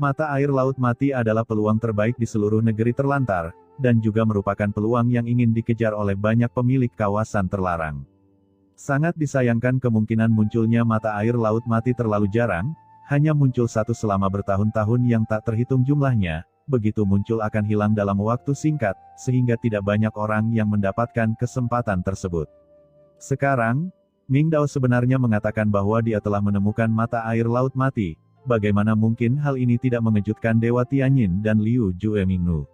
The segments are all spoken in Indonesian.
Mata air laut mati adalah peluang terbaik di seluruh negeri terlantar, dan juga merupakan peluang yang ingin dikejar oleh banyak pemilik kawasan terlarang. Sangat disayangkan kemungkinan munculnya mata air laut mati terlalu jarang, hanya muncul satu selama bertahun-tahun yang tak terhitung jumlahnya, begitu muncul akan hilang dalam waktu singkat, sehingga tidak banyak orang yang mendapatkan kesempatan tersebut. Sekarang, Ming Dao sebenarnya mengatakan bahwa dia telah menemukan mata air laut mati. Bagaimana mungkin hal ini tidak mengejutkan Dewa Tianyin dan Liu Juemingnu?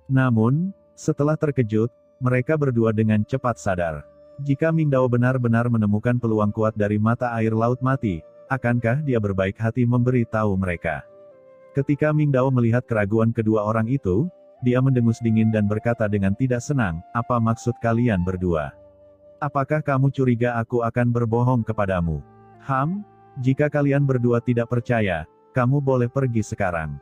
Namun, setelah terkejut, mereka berdua dengan cepat sadar. Jika Ming Dao benar-benar menemukan peluang kuat dari mata air laut mati, akankah dia berbaik hati memberi tahu mereka? Ketika Ming Dao melihat keraguan kedua orang itu, dia mendengus dingin dan berkata dengan tidak senang, "Apa maksud kalian berdua? Apakah kamu curiga aku akan berbohong kepadamu? Jika kalian berdua tidak percaya, kamu boleh pergi sekarang.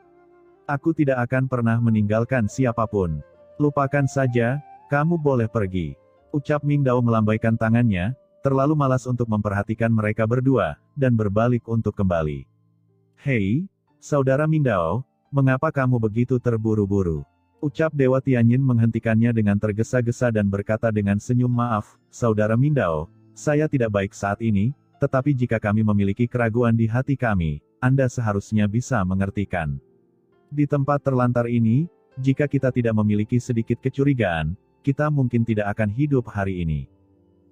Aku tidak akan pernah meninggalkan siapapun. Lupakan saja, kamu boleh pergi." Ucap Ming Dao melambaikan tangannya, terlalu malas untuk memperhatikan mereka berdua, dan berbalik untuk kembali. "Hei, saudara Ming Dao, mengapa kamu begitu terburu-buru?" Ucap Dewa Tianyin menghentikannya dengan tergesa-gesa dan berkata dengan senyum, "Maaf, saudara Ming Dao, saya tidak baik saat ini. Tetapi jika kami memiliki keraguan di hati kami, Anda seharusnya bisa mengertikan. Di tempat terlantar ini, jika kita tidak memiliki sedikit kecurigaan, kita mungkin tidak akan hidup hari ini."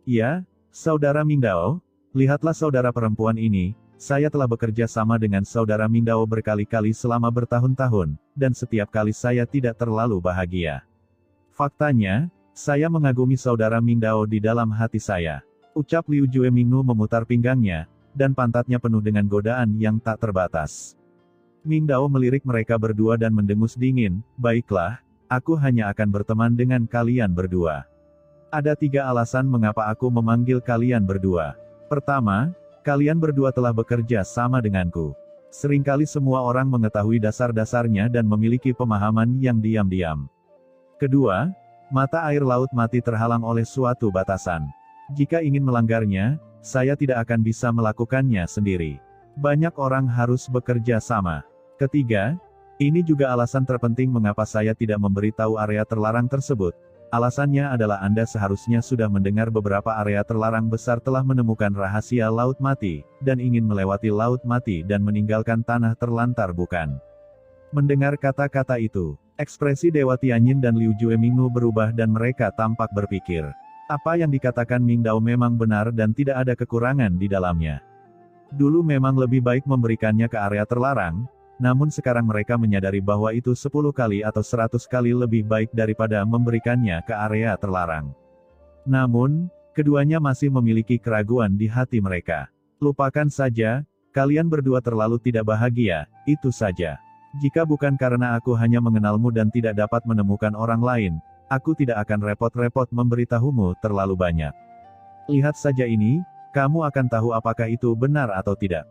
"Ya, saudara Ming Dao, lihatlah saudara perempuan ini, saya telah bekerja sama dengan saudara Ming Dao berkali-kali selama bertahun-tahun, dan setiap kali saya tidak terlalu bahagia. Faktanya, saya mengagumi saudara Ming Dao di dalam hati saya." Ucap Liu Juemingnu memutar pinggangnya, dan pantatnya penuh dengan godaan yang tak terbatas. Ming Dao melirik mereka berdua dan mendengus dingin, "Baiklah, aku hanya akan berteman dengan kalian berdua. Ada 3 alasan mengapa aku memanggil kalian berdua. Pertama, kalian berdua telah bekerja sama denganku. Seringkali semua orang mengetahui dasar-dasarnya dan memiliki pemahaman yang diam-diam. Kedua, mata air laut mati terhalang oleh suatu batasan. Jika ingin melanggarnya, saya tidak akan bisa melakukannya sendiri. Banyak orang harus bekerja sama. Ketiga, ini juga alasan terpenting mengapa saya tidak memberitahu area terlarang tersebut. Alasannya adalah Anda seharusnya sudah mendengar beberapa area terlarang besar telah menemukan rahasia laut mati, dan ingin melewati laut mati dan meninggalkan tanah terlantar, bukan?" Mendengar kata-kata itu, ekspresi Dewa Tianyin dan Liu Juemingnu berubah dan mereka tampak berpikir. Apa yang dikatakan Ming Dao memang benar dan tidak ada kekurangan di dalamnya. Dulu memang lebih baik memberikannya ke area terlarang, namun sekarang mereka menyadari bahwa itu 10 kali atau 100 kali lebih baik daripada memberikannya ke area terlarang. Namun, keduanya masih memiliki keraguan di hati mereka. "Lupakan saja, kalian berdua terlalu tidak bahagia, itu saja. Jika bukan karena aku hanya mengenalmu dan tidak dapat menemukan orang lain, aku tidak akan repot-repot memberitahumu terlalu banyak. Lihat saja ini, kamu akan tahu apakah itu benar atau tidak."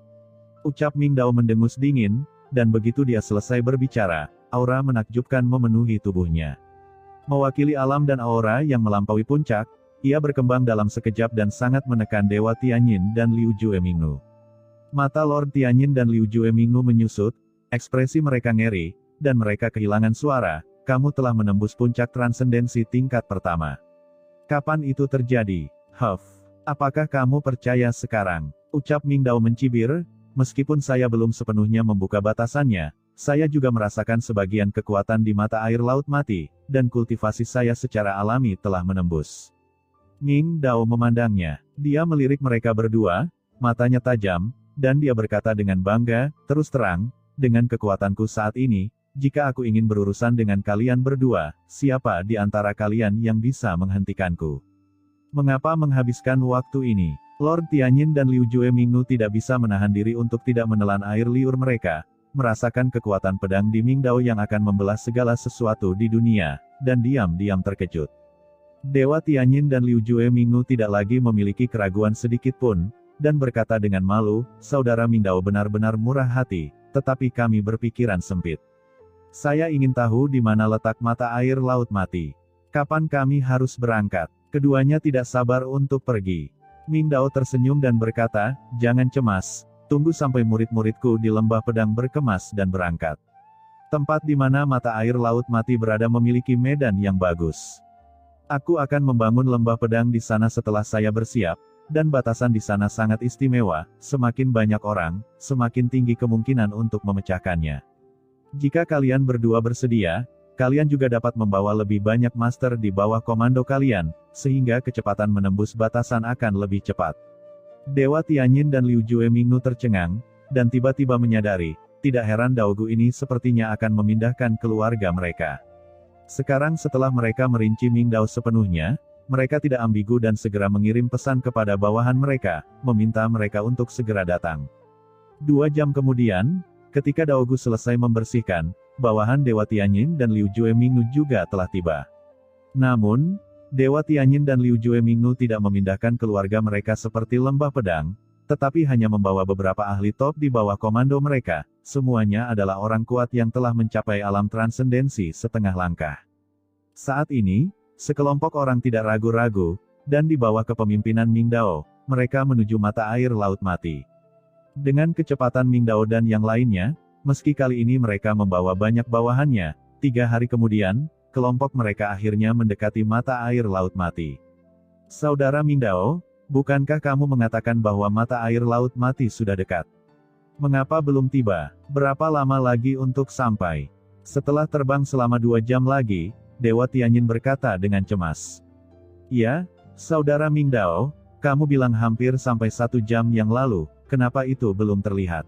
Ucap Ming Dao mendengus dingin, dan begitu dia selesai berbicara, aura menakjubkan memenuhi tubuhnya. Mewakili alam dan aura yang melampaui puncak, ia berkembang dalam sekejap dan sangat menekan Dewa Tianyin dan Liu Juemingnu. Mata Lord Tianyin dan Liu Juemingnu menyusut, ekspresi mereka ngeri, dan mereka kehilangan suara. "Kamu telah menembus puncak transendensi tingkat pertama. Kapan itu terjadi? Apakah kamu percaya sekarang?" Ucap Ming Dao mencibir, "Meskipun saya belum sepenuhnya membuka batasannya, saya juga merasakan sebagian kekuatan di mata air laut mati, dan kultivasi saya secara alami telah menembus." Ming Dao memandangnya. Dia melirik mereka berdua, matanya tajam, dan dia berkata dengan bangga, "Terus terang, dengan kekuatanku saat ini, jika aku ingin berurusan dengan kalian berdua, siapa di antara kalian yang bisa menghentikanku? Mengapa menghabiskan waktu ini?" Lord Tianyin dan Liu Juemingnu tidak bisa menahan diri untuk tidak menelan air liur mereka, merasakan kekuatan pedang di Ming Dao yang akan membelah segala sesuatu di dunia, dan diam-diam terkejut. Dewa Tianyin dan Liu Juemingnu tidak lagi memiliki keraguan sedikit pun, dan berkata dengan malu, "Saudara Ming Dao benar-benar murah hati, tetapi kami berpikiran sempit. Saya ingin tahu di mana letak mata air laut mati. Kapan kami harus berangkat?" Keduanya tidak sabar untuk pergi. Ming Dao tersenyum dan berkata, "Jangan cemas, tunggu sampai murid-muridku di lembah pedang berkemas dan berangkat. Tempat di mana mata air laut mati berada memiliki medan yang bagus. Aku akan membangun lembah pedang di sana setelah saya bersiap, dan batasan di sana sangat istimewa, semakin banyak orang, semakin tinggi kemungkinan untuk memecahkannya. Jika kalian berdua bersedia, kalian juga dapat membawa lebih banyak master di bawah komando kalian, sehingga kecepatan menembus batasan akan lebih cepat. Dewa Tianyin dan Liu Juemingnu tercengang, dan tiba-tiba menyadari, tidak heran Daogu ini sepertinya akan memindahkan keluarga mereka. Sekarang setelah mereka merinci Mingdao sepenuhnya, mereka tidak ambigu dan segera mengirim pesan kepada bawahan mereka, meminta mereka untuk segera datang. 2 jam kemudian, ketika Daogu selesai membersihkan, bawahan Dewa Tianyin dan Liu Juemingnu juga telah tiba. Namun, Dewa Tianyin dan Liu Juemingnu tidak memindahkan keluarga mereka seperti lembah pedang, tetapi hanya membawa beberapa ahli top di bawah komando mereka, semuanya adalah orang kuat yang telah mencapai alam transendensi setengah langkah. Saat ini, sekelompok orang tidak ragu-ragu, dan di bawah kepemimpinan Mingdao, mereka menuju mata air laut mati. Dengan kecepatan Mingdao dan yang lainnya, meski kali ini mereka membawa banyak bawahannya, 3 hari kemudian, kelompok mereka akhirnya mendekati mata air laut mati. Saudara Mingdao, bukankah kamu mengatakan bahwa mata air laut mati sudah dekat? Mengapa belum tiba? Berapa lama lagi untuk sampai? Setelah terbang selama 2 jam lagi, Dewa Tianyin berkata dengan cemas. Ya, Saudara Mingdao, kamu bilang hampir sampai 1 jam yang lalu, kenapa itu belum terlihat?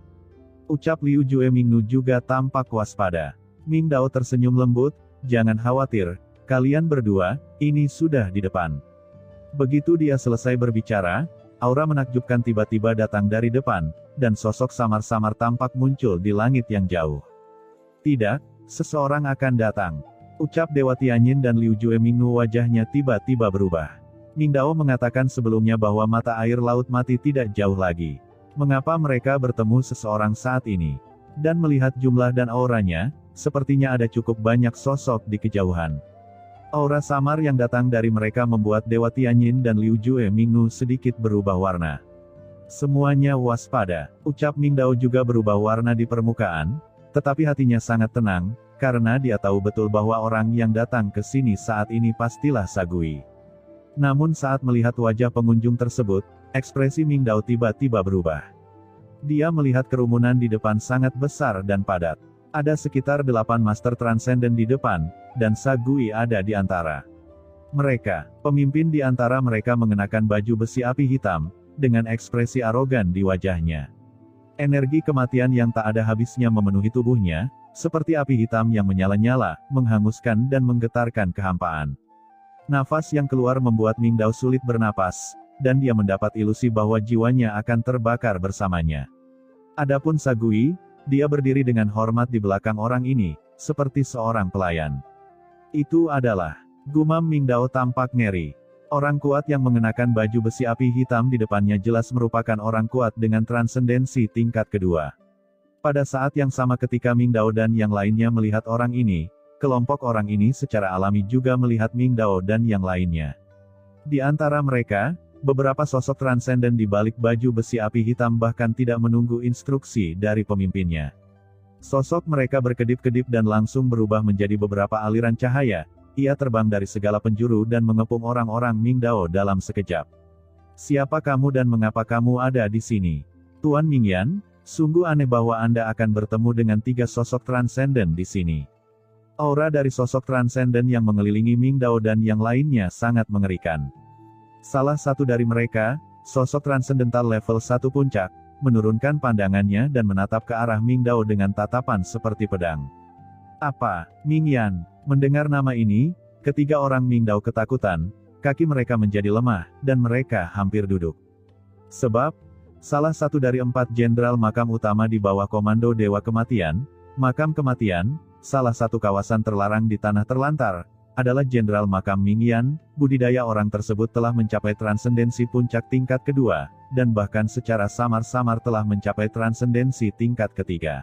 Ucap Liu Juemingnu juga tampak waspada. Mingdao tersenyum lembut, jangan khawatir, kalian berdua, ini sudah di depan. Begitu dia selesai berbicara, aura menakjubkan tiba-tiba datang dari depan, dan sosok samar-samar tampak muncul di langit yang jauh. Tidak, seseorang akan datang. Ucap Dewa Tianyin dan Liu Juemingnu wajahnya tiba-tiba berubah. Mingdao mengatakan sebelumnya bahwa mata air laut mati tidak jauh lagi. Mengapa mereka bertemu seseorang saat ini? Dan melihat jumlah dan auranya, sepertinya ada cukup banyak sosok di kejauhan. Aura samar yang datang dari mereka membuat Dewa Tianyin dan Liu Juemingnu sedikit berubah warna. Semuanya waspada. Ucap Mingdao juga berubah warna di permukaan, tetapi hatinya sangat tenang, karena dia tahu betul bahwa orang yang datang ke sini saat ini pastilah Sagui. Namun saat melihat wajah pengunjung tersebut, ekspresi Mingdao tiba-tiba berubah. Dia melihat kerumunan di depan sangat besar dan padat. Ada sekitar 8 master transenden di depan, dan Sagui ada di antara mereka. Pemimpin di antara mereka mengenakan baju besi api hitam, dengan ekspresi arogan di wajahnya. Energi kematian yang tak ada habisnya memenuhi tubuhnya, seperti api hitam yang menyala-nyala, menghanguskan dan menggetarkan kehampaan. Nafas yang keluar membuat Mingdao sulit bernapas, dan dia mendapat ilusi bahwa jiwanya akan terbakar bersamanya. Adapun Sagui, dia berdiri dengan hormat di belakang orang ini, seperti seorang pelayan. Itu adalah, gumam Mingdao tampak ngeri. Orang kuat yang mengenakan baju besi api hitam di depannya jelas merupakan orang kuat dengan transendensi tingkat kedua. Pada saat yang sama ketika Mingdao dan yang lainnya melihat orang ini, kelompok orang ini secara alami juga melihat Mingdao dan yang lainnya. Di antara mereka, beberapa sosok transenden di balik baju besi api hitam bahkan tidak menunggu instruksi dari pemimpinnya. Sosok mereka berkedip-kedip dan langsung berubah menjadi beberapa aliran cahaya. Ia terbang dari segala penjuru dan mengepung orang-orang Mingdao dalam sekejap. Siapa kamu dan mengapa kamu ada di sini? Tuan Mingyan, sungguh aneh bahwa Anda akan bertemu dengan 3 sosok transenden di sini. Aura dari sosok transenden yang mengelilingi Mingdao dan yang lainnya sangat mengerikan. Salah satu dari mereka, sosok transendental level 1 puncak, menurunkan pandangannya dan menatap ke arah Mingdao dengan tatapan seperti pedang. Apa, Mingyan? Mendengar nama ini, ketiga orang Mingdao ketakutan, kaki mereka menjadi lemah, dan mereka hampir duduk. Sebab, salah satu dari 4 jenderal makam utama di bawah komando Dewa Kematian, Makam Kematian, salah satu kawasan terlarang di Tanah Terlantar, adalah Jenderal Makam Mingyan. Budidaya orang tersebut telah mencapai transendensi puncak tingkat kedua, dan bahkan secara samar-samar telah mencapai transendensi tingkat ketiga.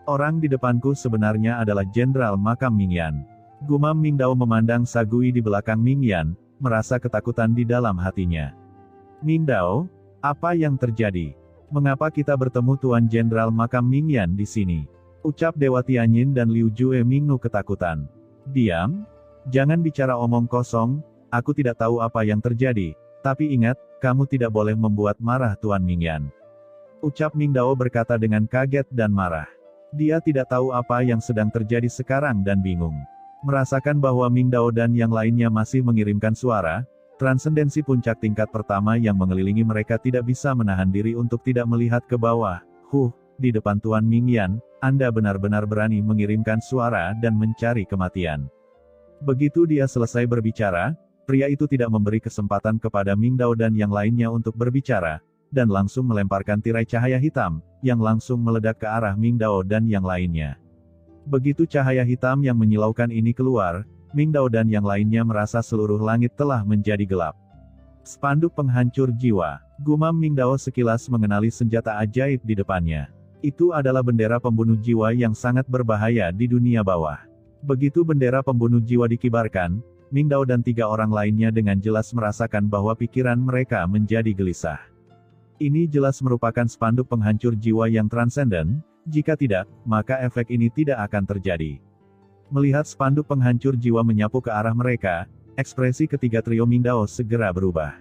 Orang di depanku sebenarnya adalah Jenderal Makam Mingyan. Gumam Mingdao memandang Sagui di belakang Mingyan, merasa ketakutan di dalam hatinya. Mingdao, apa yang terjadi? Mengapa kita bertemu Tuan Jenderal Makam Mingyan di sini? Ucap Dewa Tianyin dan Liu Jue Mingnu ketakutan. Diam. Jangan bicara omong kosong, aku tidak tahu apa yang terjadi. Tapi ingat, kamu tidak boleh membuat marah Tuan Mingyan. Ucap Ming Dao berkata dengan kaget dan marah. Dia tidak tahu apa yang sedang terjadi sekarang dan bingung. Merasakan bahwa Ming Dao dan yang lainnya masih mengirimkan suara, transendensi puncak tingkat pertama yang mengelilingi mereka tidak bisa menahan diri untuk tidak melihat ke bawah. Di depan Tuan Mingyan, Anda benar-benar berani mengirimkan suara dan mencari kematian. Begitu dia selesai berbicara, pria itu tidak memberi kesempatan kepada Ming Dao dan yang lainnya untuk berbicara, dan langsung melemparkan tirai cahaya hitam, yang langsung meledak ke arah Ming Dao dan yang lainnya. Begitu cahaya hitam yang menyilaukan ini keluar, Ming Dao dan yang lainnya merasa seluruh langit telah menjadi gelap. Spanduk penghancur jiwa. Gumam Ming Dao sekilas mengenali senjata ajaib di depannya. Itu adalah bendera pembunuh jiwa yang sangat berbahaya di dunia bawah. Begitu bendera pembunuh jiwa dikibarkan, Ming Dao dan 3 orang lainnya dengan jelas merasakan bahwa pikiran mereka menjadi gelisah. Ini jelas merupakan spanduk penghancur jiwa yang transenden, jika tidak, maka efek ini tidak akan terjadi. Melihat spanduk penghancur jiwa menyapu ke arah mereka, ekspresi ketiga trio Ming Dao segera berubah.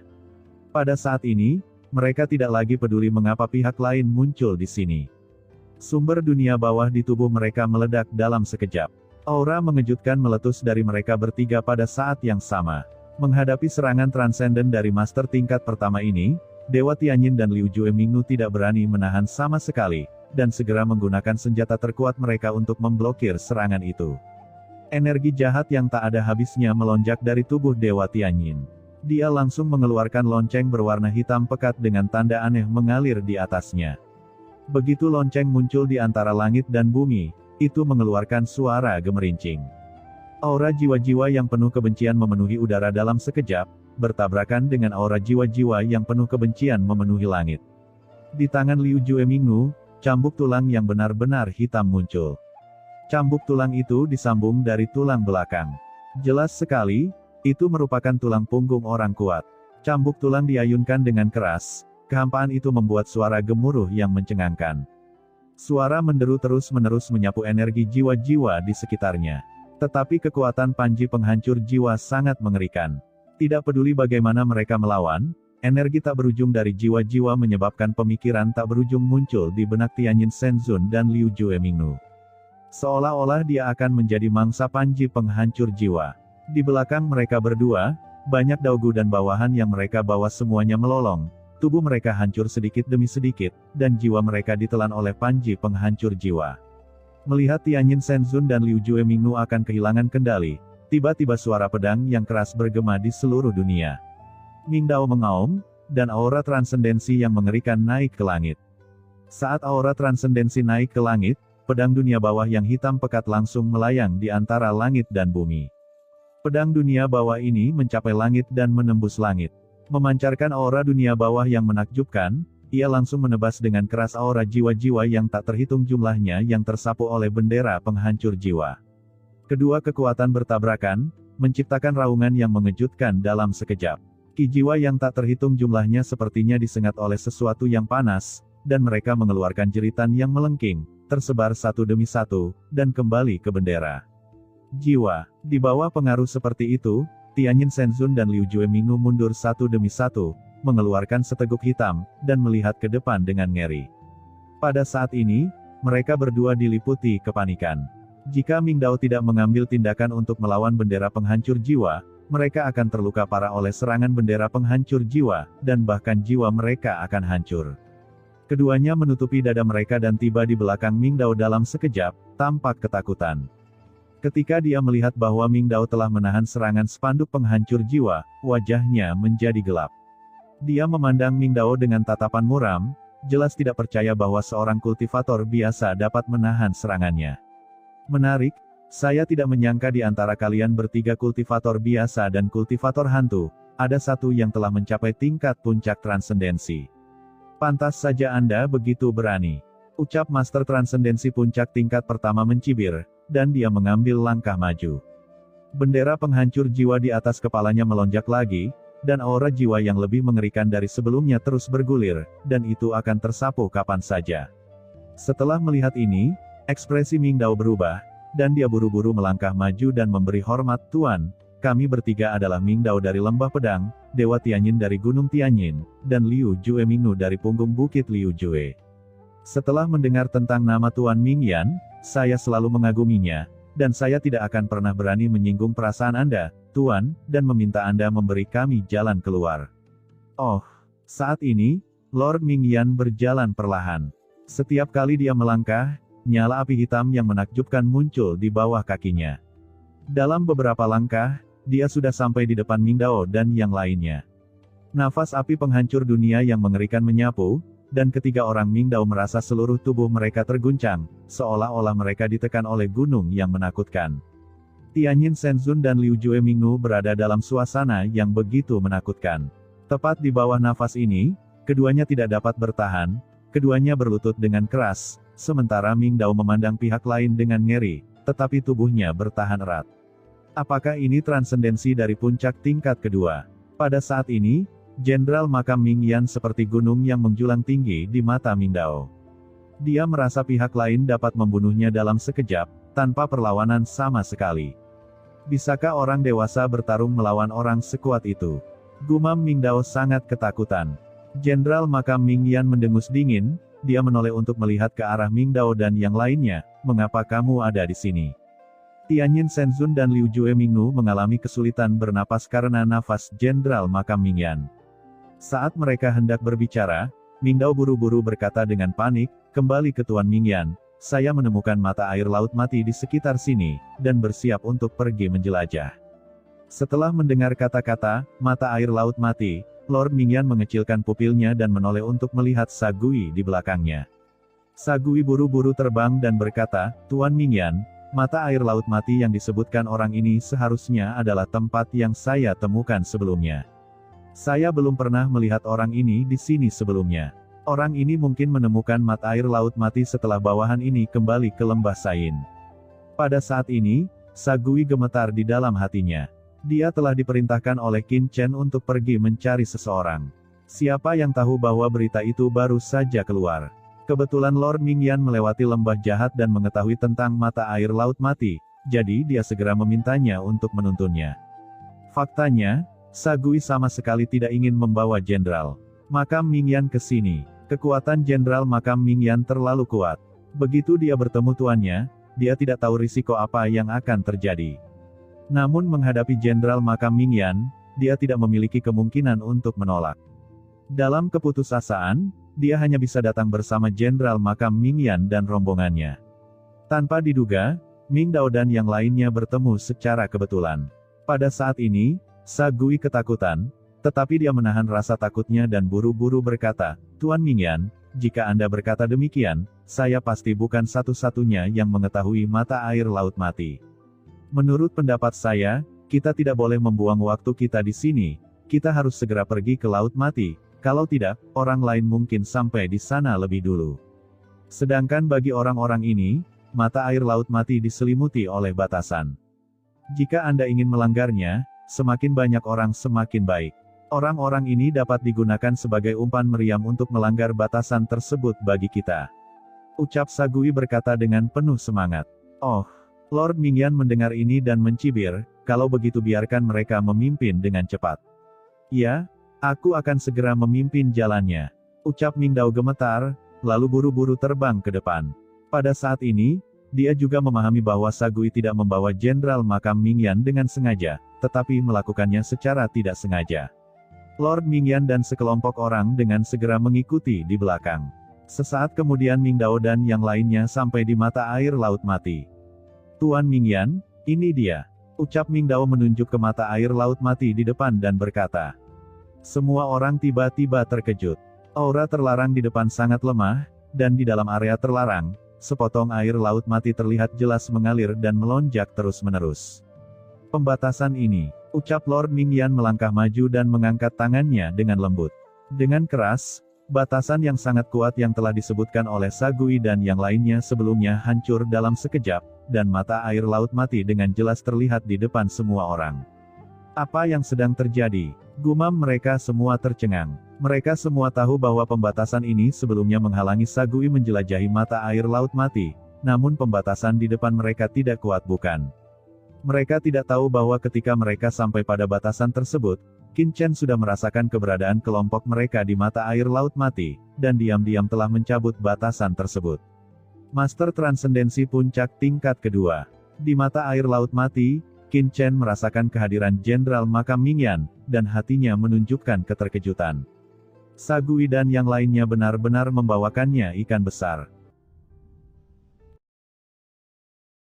Pada saat ini, mereka tidak lagi peduli mengapa pihak lain muncul di sini. Sumber dunia bawah di tubuh mereka meledak dalam sekejap. Aura mengejutkan meletus dari mereka bertiga pada saat yang sama. Menghadapi serangan transenden dari master tingkat pertama ini, Dewa Tianyin dan Liu Jue Mingnu tidak berani menahan sama sekali, dan segera menggunakan senjata terkuat mereka untuk memblokir serangan itu. Energi jahat yang tak ada habisnya melonjak dari tubuh Dewa Tianyin. Dia langsung mengeluarkan lonceng berwarna hitam pekat dengan tanda aneh mengalir di atasnya. Begitu lonceng muncul di antara langit dan bumi, itu mengeluarkan suara gemerincing. Aura jiwa-jiwa yang penuh kebencian memenuhi udara dalam sekejap, bertabrakan dengan aura jiwa-jiwa yang penuh kebencian memenuhi langit. Di tangan Liu Jue Mingnu, cambuk tulang yang benar-benar hitam muncul. Cambuk tulang itu disambung dari tulang belakang. Jelas sekali, itu merupakan tulang punggung orang kuat. Cambuk tulang diayunkan dengan keras, kehampaan itu membuat suara gemuruh yang mencengangkan. Suara menderu terus-menerus menyapu energi jiwa-jiwa di sekitarnya. Tetapi kekuatan panji penghancur jiwa sangat mengerikan. Tidak peduli bagaimana mereka melawan, energi tak berujung dari jiwa-jiwa menyebabkan pemikiran tak berujung muncul di benak Tianyin Shenzun dan Liu Jue Mingnu. Seolah-olah dia akan menjadi mangsa panji penghancur jiwa. Di belakang mereka berdua, banyak daugu dan bawahan yang mereka bawa semuanya melolong. Tubuh mereka hancur sedikit demi sedikit, dan jiwa mereka ditelan oleh panji penghancur jiwa. Melihat Tianyin Shenzun dan Liu Jue Mingnu akan kehilangan kendali, tiba-tiba suara pedang yang keras bergema di seluruh dunia. Ming Dao mengaum, dan aura transendensi yang mengerikan naik ke langit. Saat aura transendensi naik ke langit, pedang dunia bawah yang hitam pekat langsung melayang di antara langit dan bumi. Pedang dunia bawah ini mencapai langit dan menembus langit. Memancarkan aura dunia bawah yang menakjubkan, ia langsung menebas dengan keras aura jiwa-jiwa yang tak terhitung jumlahnya yang tersapu oleh bendera penghancur jiwa. Kedua kekuatan bertabrakan, menciptakan raungan yang mengejutkan dalam sekejap. Ki jiwa yang tak terhitung jumlahnya sepertinya disengat oleh sesuatu yang panas, dan mereka mengeluarkan jeritan yang melengking, tersebar satu demi satu, dan kembali ke bendera. Jiwa, di bawah pengaruh seperti itu, Tianyin Shenzun dan Liu Jue Mingnu mundur satu demi satu, mengeluarkan seteguk hitam, dan melihat ke depan dengan ngeri. Pada saat ini, mereka berdua diliputi kepanikan. Jika Ming Dao tidak mengambil tindakan untuk melawan bendera penghancur jiwa, mereka akan terluka parah oleh serangan bendera penghancur jiwa, dan bahkan jiwa mereka akan hancur. Keduanya menutupi dada mereka dan tiba di belakang Ming Dao dalam sekejap, tampak ketakutan. Ketika dia melihat bahwa Ming Dao telah menahan serangan spanduk penghancur jiwa, wajahnya menjadi gelap. Dia memandang Ming Dao dengan tatapan muram, jelas tidak percaya bahwa seorang kultivator biasa dapat menahan serangannya. Menarik, saya tidak menyangka di antara kalian bertiga kultivator biasa dan kultivator hantu, ada satu yang telah mencapai tingkat puncak transendensi. Pantas saja Anda begitu berani. Ucap Master Transendensi puncak tingkat pertama mencibir, dan dia mengambil langkah maju. Bendera penghancur jiwa di atas kepalanya melonjak lagi, dan aura jiwa yang lebih mengerikan dari sebelumnya terus bergulir, dan itu akan tersapu kapan saja. Setelah melihat ini, ekspresi Ming Dao berubah, dan dia buru-buru melangkah maju dan memberi hormat. Tuan, kami bertiga adalah Ming Dao dari Lembah Pedang, Dewa Tianyin dari Gunung Tianyin, dan Liu Jue Mingnu dari punggung Bukit Liu Jue. Setelah mendengar tentang nama Tuan Mingyan, saya selalu mengaguminya, dan saya tidak akan pernah berani menyinggung perasaan Anda, Tuan, dan meminta Anda memberi kami jalan keluar. Oh, saat ini, Lord Mingyan berjalan perlahan. Setiap kali dia melangkah, nyala api hitam yang menakjubkan muncul di bawah kakinya. Dalam beberapa langkah, dia sudah sampai di depan Ming Dao dan yang lainnya. Nafas api penghancur dunia yang mengerikan menyapu, dan ketiga orang Ming Dao merasa seluruh tubuh mereka terguncang, seolah-olah mereka ditekan oleh gunung yang menakutkan. Tianyin Shenzun dan Liu Jue Mingnu berada dalam suasana yang begitu menakutkan. Tepat di bawah nafas ini, keduanya tidak dapat bertahan, keduanya berlutut dengan keras, sementara Ming Dao memandang pihak lain dengan ngeri, tetapi tubuhnya bertahan erat. Apakah ini transendensi dari puncak tingkat kedua? Pada saat ini, Jenderal Makam Mingyan seperti gunung yang menjulang tinggi di mata Ming Dao. Dia merasa pihak lain dapat membunuhnya dalam sekejap, tanpa perlawanan sama sekali. Bisakah orang dewasa bertarung melawan orang sekuat itu? Gumam Ming Dao sangat ketakutan. Jenderal Makam Mingyan mendengus dingin, dia menoleh untuk melihat ke arah Ming Dao dan yang lainnya. Mengapa kamu ada di sini? Tianyin Shenzun dan Liu Jue Mingnu mengalami kesulitan bernapas karena nafas Jenderal Makam Mingyan. Saat mereka hendak berbicara, Ming Dao buru-buru berkata dengan panik, kembali ke Tuan Mingyan, saya menemukan mata air laut mati di sekitar sini, dan bersiap untuk pergi menjelajah. Setelah mendengar kata-kata, mata air laut mati, Lord Mingyan mengecilkan pupilnya dan menoleh untuk melihat Sagui di belakangnya. Sagui buru-buru terbang dan berkata, Tuan Mingyan, mata air laut mati yang disebutkan orang ini seharusnya adalah tempat yang saya temukan sebelumnya. Saya belum pernah melihat orang ini di sini sebelumnya. Orang ini mungkin menemukan mata air laut mati setelah bawahan ini kembali ke lembah Sain. Pada saat ini, Sagui gemetar di dalam hatinya. Dia telah diperintahkan oleh Qin Chen untuk pergi mencari seseorang. Siapa yang tahu bahwa berita itu baru saja keluar? Kebetulan Lord Mingyan melewati lembah jahat dan mengetahui tentang mata air laut mati, jadi dia segera memintanya untuk menuntunnya. Faktanya, Sagui sama sekali tidak ingin membawa Jenderal Makam Mingyan ke sini. Kekuatan Jenderal Makam Mingyan terlalu kuat. Begitu dia bertemu tuannya, dia tidak tahu risiko apa yang akan terjadi. Namun menghadapi Jenderal Makam Mingyan, dia tidak memiliki kemungkinan untuk menolak. Dalam keputusasaan, dia hanya bisa datang bersama Jenderal Makam Mingyan dan rombongannya. Tanpa diduga, Ming Dao dan yang lainnya bertemu secara kebetulan. Pada saat ini, Sagui ketakutan, tetapi dia menahan rasa takutnya dan buru-buru berkata, Tuan Mingyan, jika Anda berkata demikian, saya pasti bukan satu-satunya yang mengetahui mata air laut mati. Menurut pendapat saya, kita tidak boleh membuang waktu kita di sini, kita harus segera pergi ke laut mati, kalau tidak, orang lain mungkin sampai di sana lebih dulu. Sedangkan bagi orang-orang ini, mata air laut mati diselimuti oleh batasan. Jika Anda ingin melanggarnya, semakin banyak orang semakin baik. Orang-orang ini dapat digunakan sebagai umpan meriam untuk melanggar batasan tersebut bagi kita. Ucap Sagui berkata dengan penuh semangat. Oh, Lord Mingyan mendengar ini dan mencibir, kalau begitu biarkan mereka memimpin dengan cepat. Ya, aku akan segera memimpin jalannya. Ucap Ming Dao gemetar, lalu buru-buru terbang ke depan. Pada saat ini, dia juga memahami bahwa Sagui tidak membawa Jenderal Makam Mingyan dengan sengaja, tetapi melakukannya secara tidak sengaja. Lord Mingyan dan sekelompok orang dengan segera mengikuti di belakang. Sesaat kemudian Ming Dao dan yang lainnya sampai di mata air laut mati. Tuan Mingyan, ini dia. Ucap Ming Dao menunjuk ke mata air laut mati di depan dan berkata. Semua orang tiba-tiba terkejut. Aura terlarang di depan sangat lemah, dan di dalam area terlarang, sepotong air laut mati terlihat jelas mengalir dan melonjak terus-menerus. Pembatasan ini, ucap Lord Mingyan melangkah maju dan mengangkat tangannya dengan lembut. Dengan keras, batasan yang sangat kuat yang telah disebutkan oleh Sagui dan yang lainnya sebelumnya hancur dalam sekejap, dan mata air laut mati dengan jelas terlihat di depan semua orang. Apa yang sedang terjadi? Gumam mereka semua tercengang. Mereka semua tahu bahwa pembatasan ini sebelumnya menghalangi Sagui menjelajahi mata air Laut Mati, namun pembatasan di depan mereka tidak kuat bukan? Mereka tidak tahu bahwa ketika mereka sampai pada batasan tersebut, Qin Chen sudah merasakan keberadaan kelompok mereka di mata air Laut Mati, dan diam-diam telah mencabut batasan tersebut. Master Transendensi Puncak Tingkat Kedua. Di mata air Laut Mati, Qin Chen merasakan kehadiran Jenderal Makam Mingyan, dan hatinya menunjukkan keterkejutan. Sagui dan yang lainnya benar-benar membawakannya ikan besar.